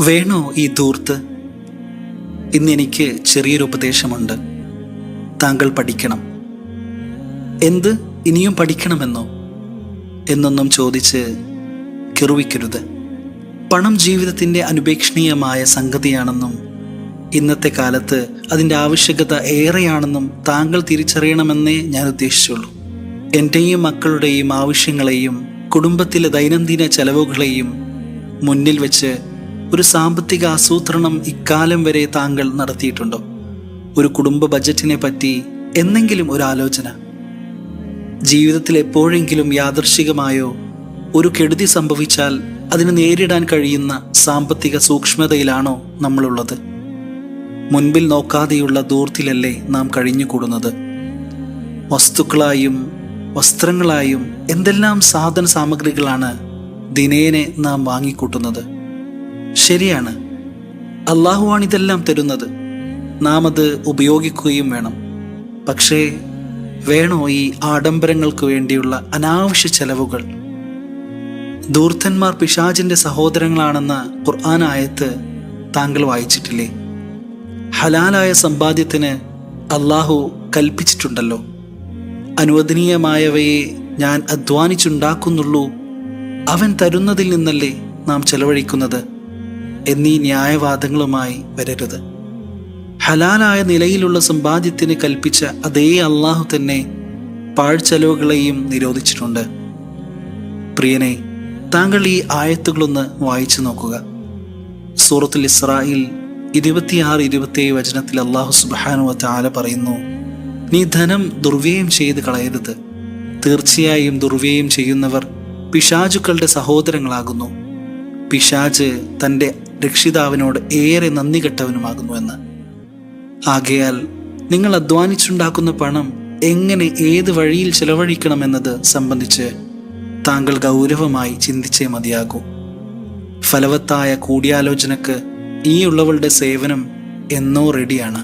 വേണോ ഈ ധൂർത്ത്? ഇന്നെനിക്ക് ചെറിയൊരു ഉപദേശമുണ്ട്. താങ്കൾ പഠിക്കണം. എന്ത്, ഇനിയും പഠിക്കണമെന്നോ എന്നൊന്നും ചോദിച്ച് കിറുവിക്കരുത്. പണം ജീവിതത്തിൻ്റെ അനുപേക്ഷണീയമായ സംഗതിയാണെന്നും ഇന്നത്തെ കാലത്ത് അതിൻ്റെ ആവശ്യകത ഏറെയാണെന്നും താങ്കൾ തിരിച്ചറിയണമെന്നേ ഞാൻ ഉദ്ദേശിച്ചുള്ളൂ. എൻ്റെയും മക്കളുടെയും ആവശ്യങ്ങളെയും കുടുംബത്തിലെ ദൈനംദിന ചെലവുകളെയും മുന്നിൽ വെച്ച് ഒരു സാമ്പത്തിക ആസൂത്രണം ഇക്കാലം വരെ താങ്കൾ നടത്തിയിട്ടുണ്ടോ? ഒരു കുടുംബ ബജറ്റിനെ പറ്റി എന്നെങ്കിലും ഒരു ആലോചന? ജീവിതത്തിൽ എപ്പോഴെങ്കിലും യാദൃശ്ചികമായോ ഒരു കെടുതി സംഭവിച്ചാൽ അതിന് നേരിടാൻ കഴിയുന്ന സാമ്പത്തിക സൂക്ഷ്മതയിലാണോ നമ്മളുള്ളത്? മുൻപിൽ നോക്കാതെയുള്ള ദൂർത്തിലല്ലേ നാം കഴിഞ്ഞുകൂടുന്നത്? വസ്തുക്കളായും വസ്ത്രങ്ങളായും എന്തെല്ലാം സാധന സാമഗ്രികളാണ് ദിനേനെ നാം വാങ്ങിക്കൂട്ടുന്നത്. ശരിയാണ്, അള്ളാഹുവാണ് ഇതെല്ലാം തരുന്നത്. നാം അത് ഉപയോഗിക്കുകയും വേണം. പക്ഷേ വേണോ ഈ ആഡംബരങ്ങൾക്ക് വേണ്ടിയുള്ള അനാവശ്യ ചെലവുകൾ? ധൂർത്തന്മാർ പിശാചിന്റെ സഹോദരങ്ങളാണെന്ന ഖുർആൻ ആയത്ത് താങ്കൾ വായിച്ചിട്ടില്ലേ? ഹലാലായ സമ്പാദ്യത്തിന് അള്ളാഹു കൽപ്പിച്ചിട്ടുണ്ടല്ലോ, അനുവദനീയമായവയെ ഞാൻ അധ്വാനിച്ചുണ്ടാക്കുന്നുള്ളൂ, അവൻ തരുന്നതിൽ നിന്നല്ലേ നാം ചെലവഴിക്കുന്നത് എന്നീ ന്യായവാദങ്ങളുമായി വരരുത്. ഹലാലായ നിലയിലുള്ള സമ്പാദ്യത്തിന് കൽപ്പിച്ച അതേ അള്ളാഹു തന്നെ പാഴ്ചെലവുകളെയും നിരോധിച്ചിട്ടുണ്ട്. പ്രിയനെ, താങ്കൾ ഈ ആയത്തുകളൊന്ന് വായിച്ചു നോക്കുക. സൂറത്തുൽ ഇസ്രായിൽ 26-27 വചനത്തിൽ അള്ളാഹു സുബ്ഹാനഹു വ തആല പറയുന്നു, നീ ധനം ദുർവ്യയം ചെയ്ത് കളയരുത്. തീർച്ചയായും ദുർവ്യയം ചെയ്യുന്നവർ പിശാചുക്കളുടെ സഹോദരങ്ങളാകുന്നു. പിശാച് തൻ്റെ രക്ഷിതാവിനോട് ഏറെ നന്ദി കെട്ടവനുമാകുന്നു എന്ന്. ആകയാൽ നിങ്ങൾ അധ്വാനിച്ചുണ്ടാക്കുന്ന പണം എങ്ങനെ ഏത് വഴിയിൽ ചെലവഴിക്കണമെന്നത് സംബന്ധിച്ച് താങ്കൾ ഗൗരവമായി ചിന്തിച്ചേ മതിയാകൂ. ഫലവത്തായ കൂടിയാലോചനക്ക് ഈ ഉള്ളവളുടെ സേവനം എന്നോ റെഡിയാണ്.